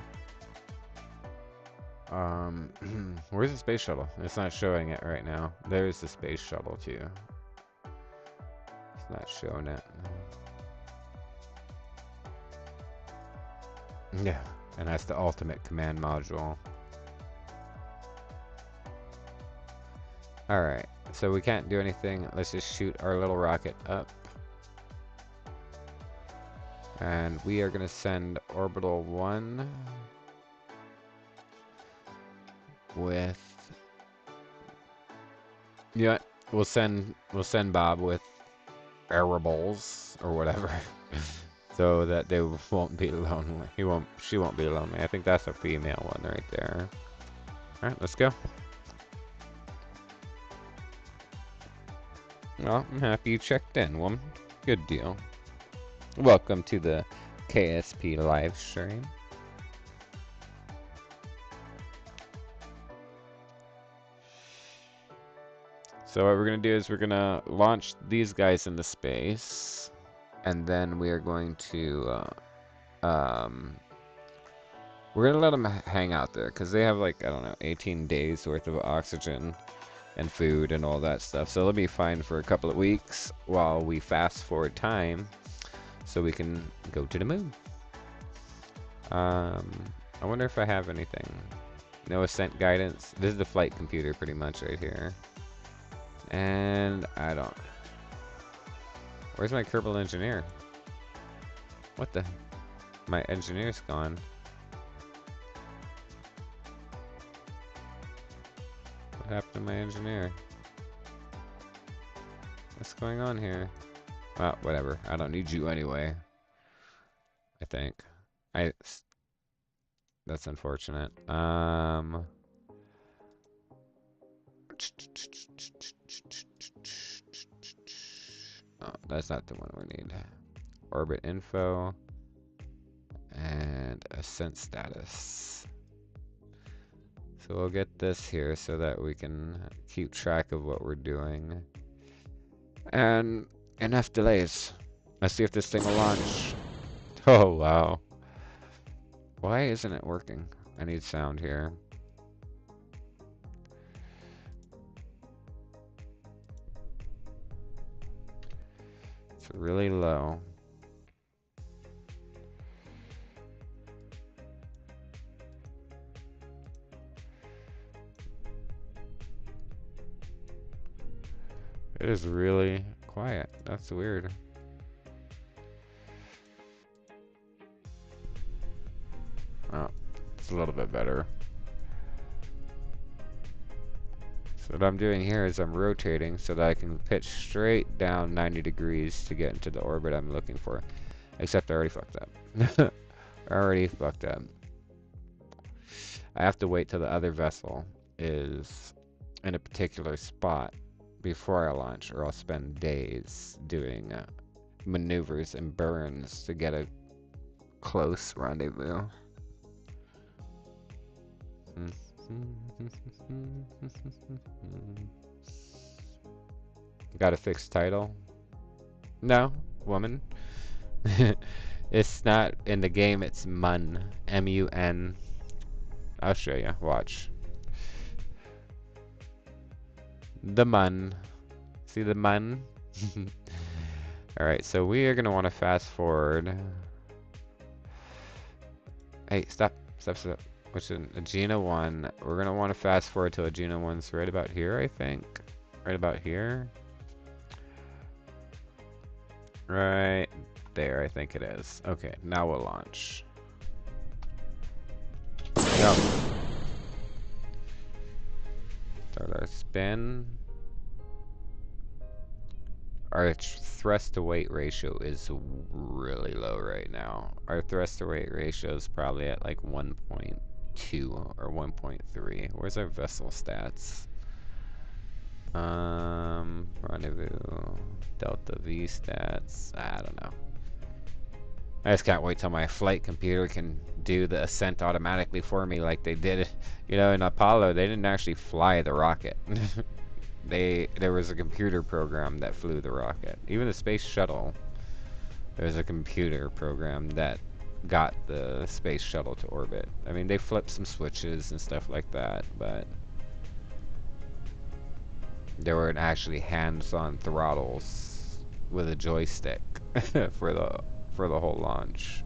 Where's the space shuttle? It's not showing it right now. There's the space shuttle too. It's not showing it. Yeah, and that's the ultimate command module. Alright, so we can't do anything. Let's just shoot our little rocket up. And we are going to send Orbital 1 with... Yeah, we'll send Bob with Arables or whatever. So that they won't be lonely. She won't be lonely. I think that's a female one right there. Alright, let's go. Well, I'm happy you checked in, woman. Good deal. Welcome to the KSP live stream. So what we're going to do is we're going to launch these guys into space. And then we are going to... we're going to let them hang out there. Because they have like, I don't know, 18 days worth of oxygen and food and all that stuff. So they'll be fine for a couple of weeks while we fast forward time so we can go to the moon. I wonder if I have anything. No ascent guidance. This is the flight computer pretty much right here. And I don't... Where's my Kerbal engineer? What the... My engineer's gone. What happened to my engineer? What's going on here? Well, whatever. I don't need you anyway. I think. That's unfortunate. Oh, that's not the one we need. Orbit info. And ascent status. So we'll get this here so that we can keep track of what we're doing. And enough delays. Let's see if this thing will launch. Oh, wow. Why isn't it working? I need sound here. It's really low. It is really quiet. That's weird. Oh, it's a little bit better. So what I'm doing here is I'm rotating so that I can pitch straight down 90 degrees to get into the orbit I'm looking for. Except I already fucked up. I already fucked up. I have to wait till the other vessel is in a particular spot before I launch, or I'll spend days doing maneuvers and burns to get a close rendezvous. Got a fixed title? No, woman. It's not in the game, it's Mun. M-U-N. I'll show you. Watch. The Mun. See the Mun? Alright, so we are going to want to fast forward. Hey, stop. Stop, stop. Which is Agena 1. We're going to want to fast forward to Agena 1's right about here, I think. Right about here. Right there, I think it is. Okay, now we'll launch. Go. Start our spin. Our thrust to weight ratio is really low right now. Our thrust to weight ratio is probably at like 1.2 or 1.3. Where's our vessel stats? Rendezvous, Delta V stats. I don't know. I just can't wait till my flight computer can do the ascent automatically for me like they did. You know, in Apollo, they didn't actually fly the rocket. There was a computer program that flew the rocket. Even the space shuttle, there's a computer program that got the space shuttle to orbit. I mean, they flipped some switches and stuff like that, but there weren't actually hands-on throttles with a joystick for the whole launch.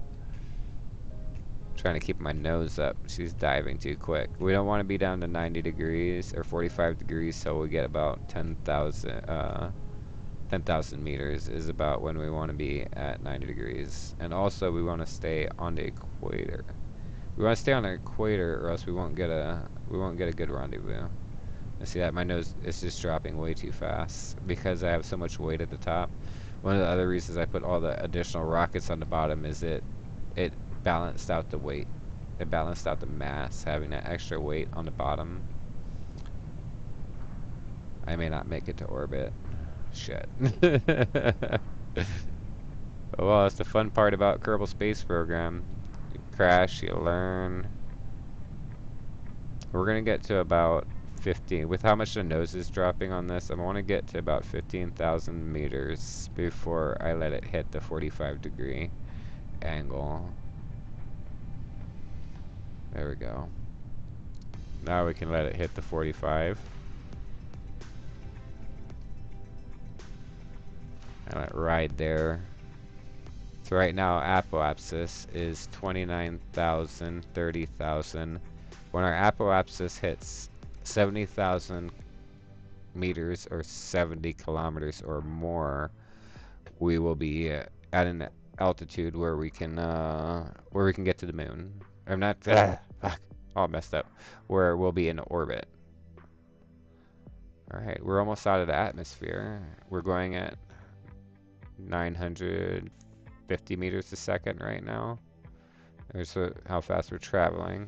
Trying to keep my nose up. She's diving too quick. We don't want to be down to 90 degrees or 45 degrees, so we get about 10,000 meters is about when we want to be at 90 degrees. And also we want to stay on the equator. We want to stay on the equator, or else we won't get a good rendezvous. And see that my nose is just dropping way too fast because I have so much weight at the top. One of the other reasons I put all the additional rockets on the bottom is it balanced out the weight. It balanced out the mass, having that extra weight on the bottom. I may not make it to orbit. Shit. Well, that's the fun part about Kerbal Space Program. You crash, you learn. We're gonna get to about 15. With how much the nose is dropping on this, I want to get to about 15,000 meters before I let it hit the 45-degree angle. There we go. Now we can let it hit the 45. And let it ride there. So right now, apoapsis is 29,000, 30,000. When our apoapsis hits 70,000 meters or 70 kilometers or more, we will be at an altitude where we can get to the moon. I'm not fuck, all messed up. Where we'll be in orbit. All right, we're almost out of the atmosphere. We're going at 950 meters a second right now. There's how fast we're traveling.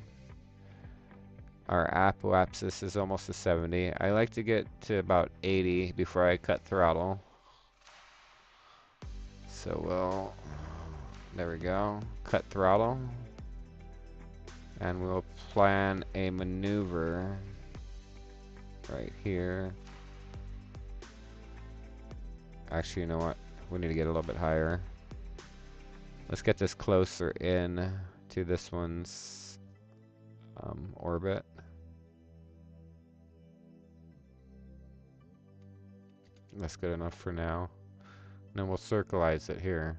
Our apoapsis is almost to 70. I like to get to about 80 before I cut throttle. So there we go. Cut throttle. And we'll plan a maneuver right here. Actually, you know what? We need to get a little bit higher. Let's get this closer in to this one's orbit. That's good enough for now. And then we'll circleize it here.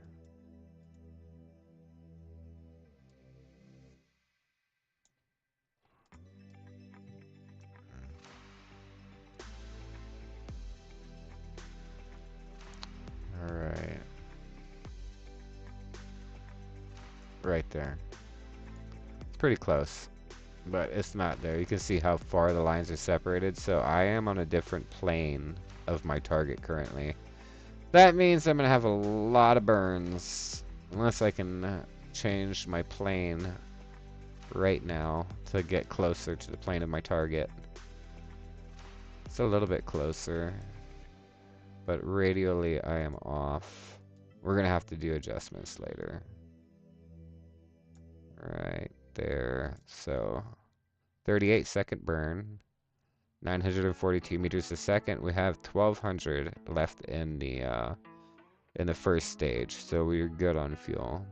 Alright. Right there. It's pretty close. but it's not there. You can see how far the lines are separated. So I am on a different plane of my target currently. That means I'm gonna have a lot of burns, unless I can change my plane right now to get closer to the plane of my target. It's a little bit closer, but radially I am off. We're gonna have to do adjustments later. Right there. So 38-second burn, 942 meters a second. We have 1200 left in the first stage, so we're good on fuel.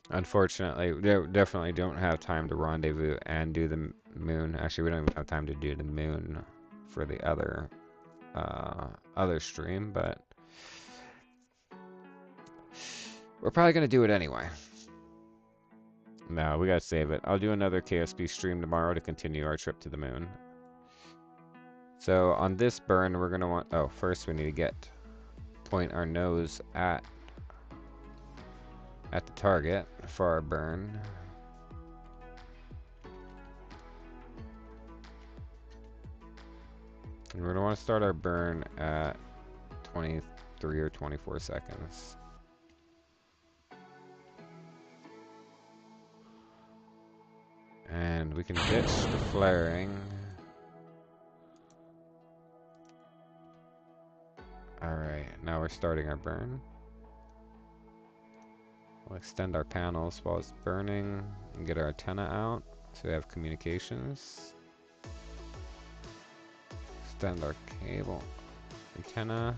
Unfortunately, we definitely don't have time to rendezvous and do the moon. Actually, we don't even have time to do the moon for the other stream, but we're probably gonna do it anyway. No, we gotta save it. I'll do another KSP stream tomorrow to continue our trip to the moon. So on this burn, we're gonna want. Oh, first we need to point our nose at the target for our burn. And we're gonna want to start our burn at 23 or 24 seconds. And we can ditch the flaring. Alright, now we're starting our burn. We'll extend our panels while it's burning and get our antenna out so we have communications. Extend our cable antenna.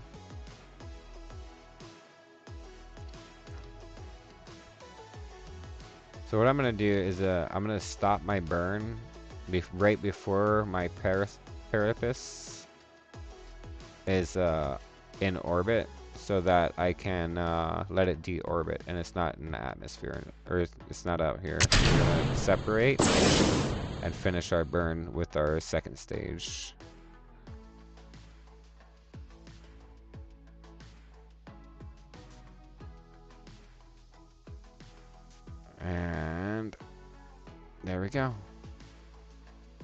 So what I'm going to do is I'm going to stop my burn right before my Parapus is in orbit, so that I can let it deorbit and it's not in the atmosphere, or it's not out here. We're going to separate and finish our burn with our second stage. And there we go.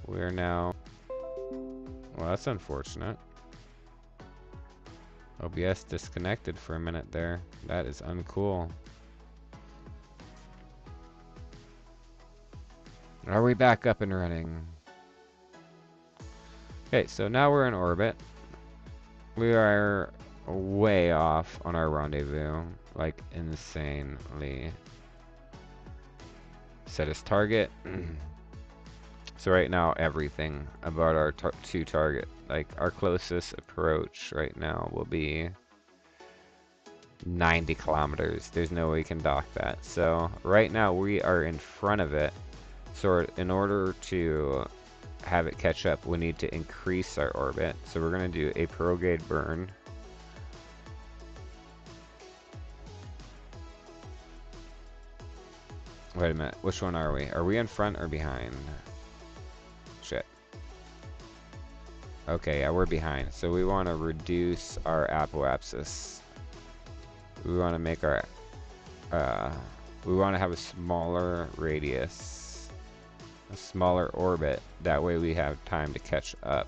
We're now... Well, that's unfortunate. OBS disconnected for a minute there. That is uncool. Are we back up and running? Okay, so now we're in orbit. We are way off on our rendezvous. Like, insanely. Set as target. So right now, everything about our two target, like our closest approach right now will be 90 kilometers. There's no way we can dock that. So right now we are in front of it. So in order to have it catch up, we need to increase our orbit. So we're going to do a prograde burn. Wait a minute, which one are we? Are we in front or behind? Shit. Okay, yeah, we're behind. So we want to reduce our apoapsis. We want to make our... we want to have a smaller radius. A smaller orbit. That way we have time to catch up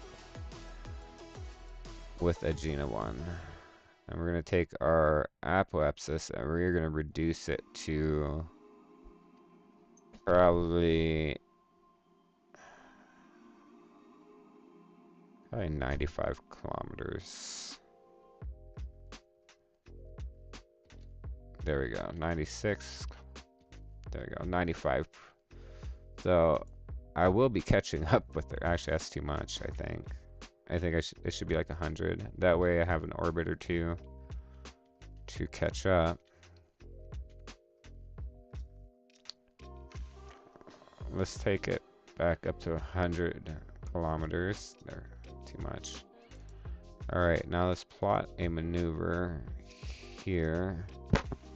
with Agena 1. And we're going to take our apoapsis and we're going to reduce it to... Probably 95 kilometers. There we go, 96. There we go, 95. So I will be catching up with it. Actually, that's too much, I think. It should be like 100. That way I have an orbit or two to catch up. Let's take it back up to 100 kilometers. There, too much. Alright, now let's plot a maneuver here.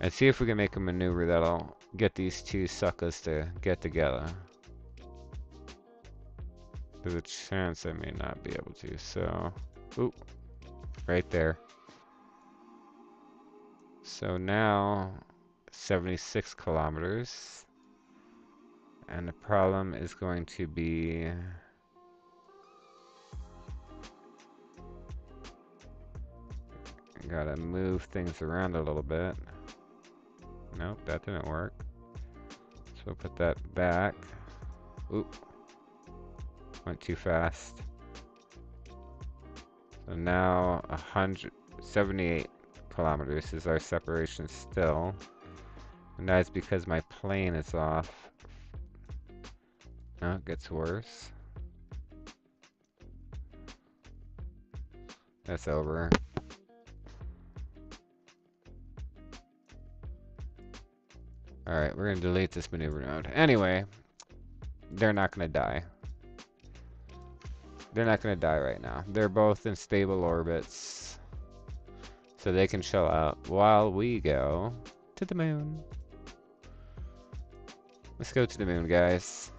And see if we can make a maneuver that'll get these two suckers to get together. There's a chance I may not be able to, so... Oop. Right there. So now, 76 kilometers. And the problem is going to be... Gotta move things around a little bit. Nope, that didn't work. So we'll put that back. Oop. Went too fast. So now 178 kilometers is our separation still. And that's because my plane is off. No, it gets worse. That's over. Alright, we're gonna delete this maneuver node. Anyway, they're not gonna die. They're not gonna die right now. They're both in stable orbits. So they can chill out while we go to the moon. Let's go to the moon, guys.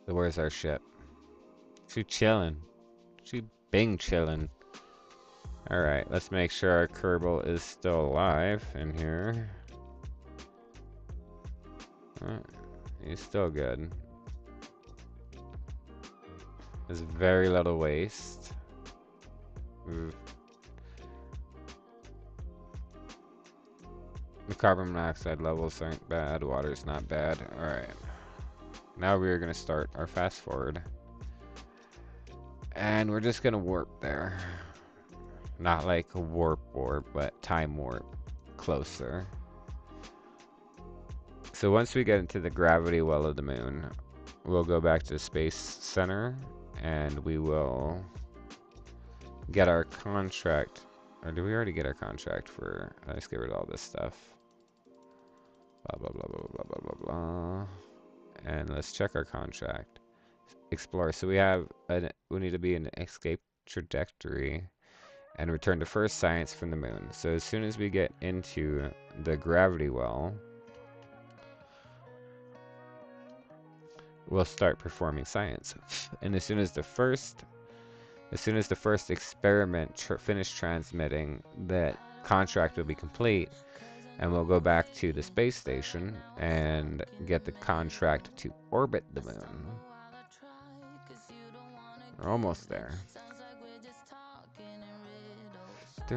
So where's our ship? She chilling. She bing chilling. Alright, let's make sure our Kerbal is still alive in here. He's still good. There's very little waste. The carbon monoxide levels aren't bad. Water's not bad. Alright. Now we're going to start our fast forward. And we're just going to warp there. Not like a warp, but time warp. Closer. So once we get into the gravity well of the moon, we'll go back to the Space Center. And we will get our contract. Or did we already get our contract for... Let's get rid of all this stuff. Blah, blah, blah, blah, blah, blah, blah, blah. And let's check our contract. Explore. So we need to be in an escape trajectory and return to first science from the moon. So as soon as we get into the gravity well, we'll start performing science. And as soon as the first experiment finishes transmitting, that contract will be complete. And we'll go back to the space station and get the contract to orbit the moon. We're almost there. Okay,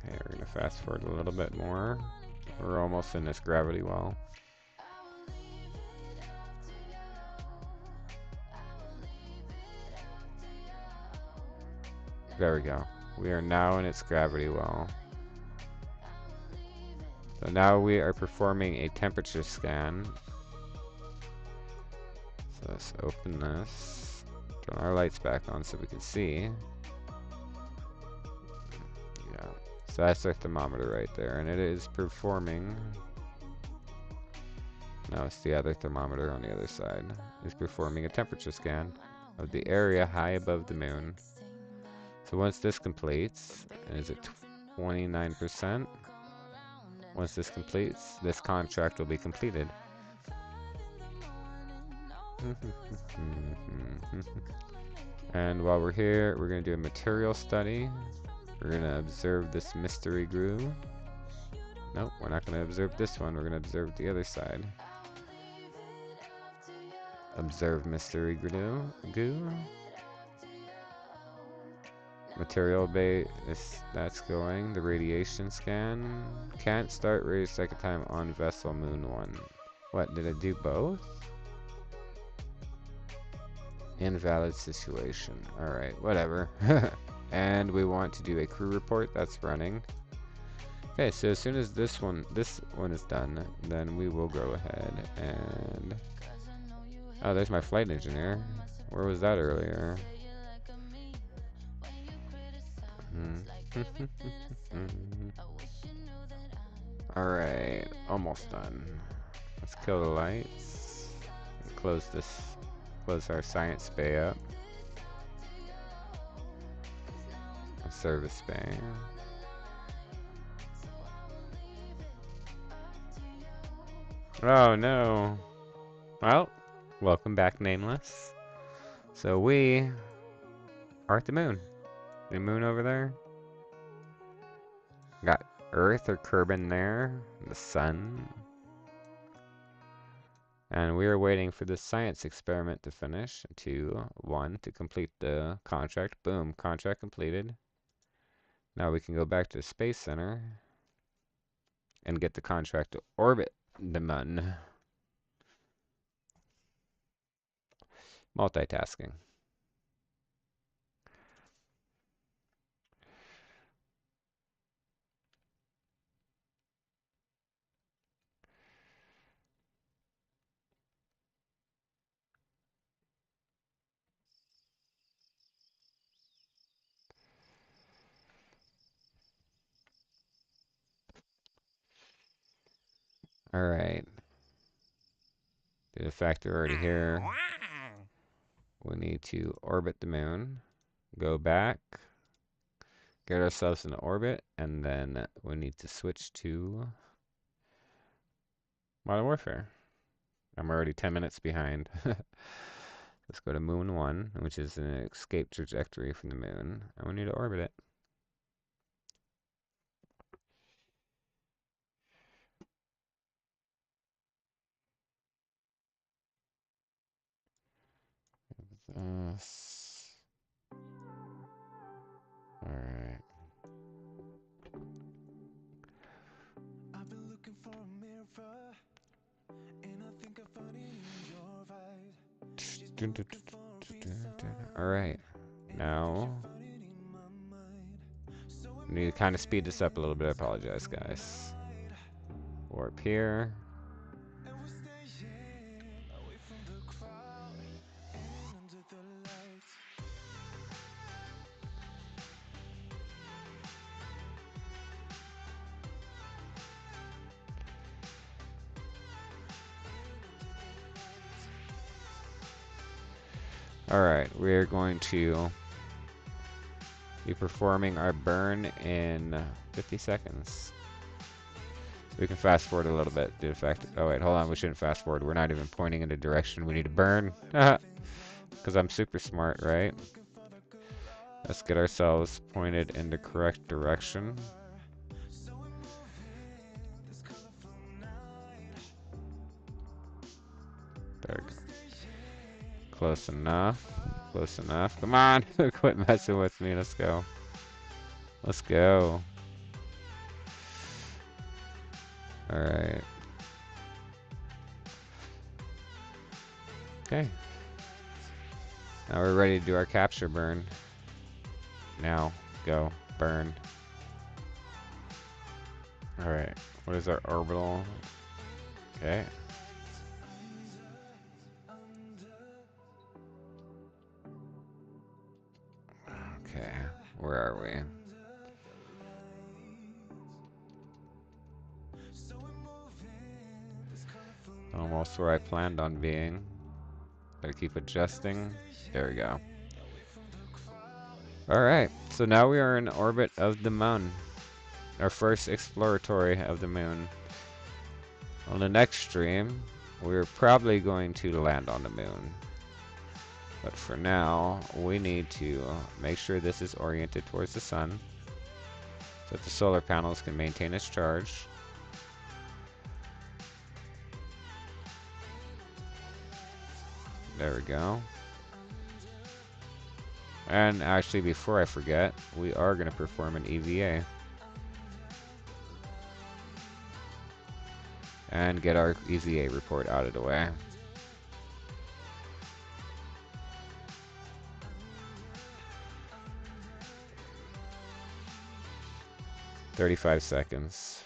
we're gonna fast forward a little bit more. We're almost in this gravity well. There we go. We are now in its gravity well. So now we are performing a temperature scan. So let's open this. Turn our lights back on so we can see. Yeah. So that's our thermometer right there. And it is performing... No, it's the other thermometer on the other side. It's performing a temperature scan of the area high above the moon. So once this completes, is it 29%? Once this completes, this contract will be completed. And while we're here, we're going to do a material study. We're going to observe this mystery goo. Nope, we're not going to observe this one. We're going to observe the other side. Observe mystery goo. Material bay, that's going. The radiation scan. Can't start raise second time on vessel moon 1. What, did it do both? Invalid situation. Alright, whatever. And we want to do a crew report. That's running. Okay, so as soon as this one is done, then we will go ahead and... Oh, there's my flight engineer. Where was that earlier? Alright, almost done. Let's kill the lights. And close our science bay up. Service bay. Oh no. Well, welcome back, Nameless. So we are at the moon. The moon over there. Got Earth or Kerbin there. The sun. And we are waiting for the science experiment to finish. 2, 1 to complete the contract. Boom, contract completed. Now we can go back to the Space Center and get the contract to orbit the moon. Multitasking. Alright. Due to the fact they're already here, we need to orbit the moon. Go back. Get ourselves in orbit. And then we need to switch to Modern Warfare. I'm already 10 minutes behind. Let's go to Moon 1, which is an escape trajectory from the moon. And we need to orbit it. This. Alright. I've been looking for a mirror, and I think I found it in your eyes. Alright. Now I need to kind of speed this up a little bit. I apologize, guys. Warp here. Alright, we're going to be performing our burn in 50 seconds. We can fast forward a little bit. The effect. Oh wait, hold on. We shouldn't fast forward. We're not even pointing in the direction we need to burn. Because I'm super smart, right? Let's get ourselves pointed in the correct direction. There we go. Close enough. Close enough. Come on! Quit messing with me. Let's go. Let's go. Alright. Okay. Now we're ready to do our capture burn. Now, go. Burn. Alright. What is our orbital? Okay. Okay. Where are we? Almost where I planned on being. Gotta keep adjusting. There we go. Alright, so now we are in orbit of the moon. Our first exploratory of the moon. On the next stream, we're probably going to land on the moon. But for now, we need to make sure this is oriented towards the sun, so that the solar panels can maintain its charge. There we go. And actually, before I forget, we are going to perform an EVA. And get our EVA report out of the way. "35 seconds.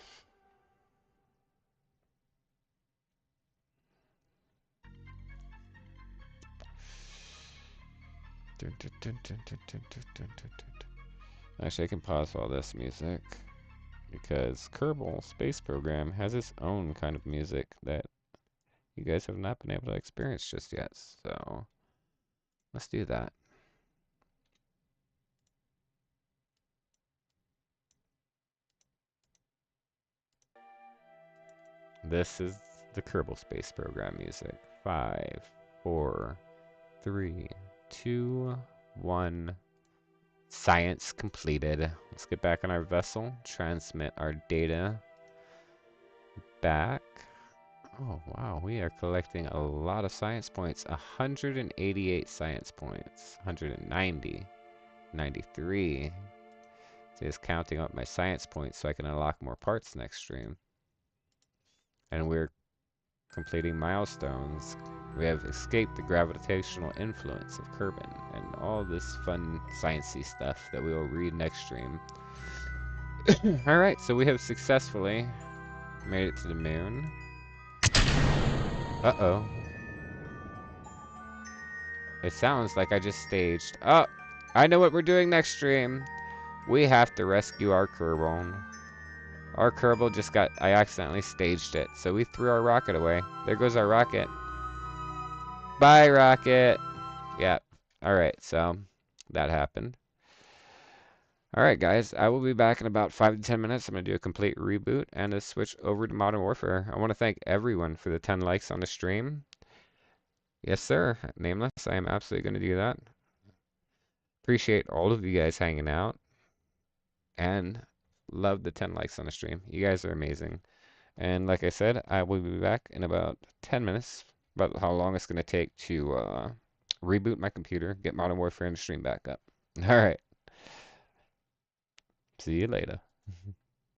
Actually, I can pause all this music, because Kerbal Space Program has its own kind of music that you guys have not been able to experience just yet. So let's do that. This is the Kerbal Space Program music. 5, 4, 3, 2, 1. Science completed. Let's get back on our vessel, transmit our data back. Oh, wow, we are collecting a lot of science points. 188 science points. 190. 93. So it's counting up my science points so I can unlock more parts next stream. And we're completing milestones. We have escaped the gravitational influence of Kerbin and all this fun sciencey stuff that we will read next stream. Alright, so we have successfully made it to the moon. Uh-oh. It sounds like I just staged. Oh, I know what we're doing next stream. We have to rescue our Kerbal. Our Kerbal just got... I accidentally staged it, so we threw our rocket away. There goes our rocket. Bye, rocket. Yeah. Alright, so that happened. Alright, guys. I will be back in about 5 to 10 minutes. I'm going to do a complete reboot and a switch over to Modern Warfare. I want to thank everyone for the 10 likes on the stream. Yes, sir. Nameless. I am absolutely going to do that. Appreciate all of you guys hanging out. And love the 10 likes on the stream. You guys are amazing. And like I said, I will be back in about 10 minutes. About how long it's going to take to reboot my computer, get Modern Warfare and the stream back up. Alright. See you later.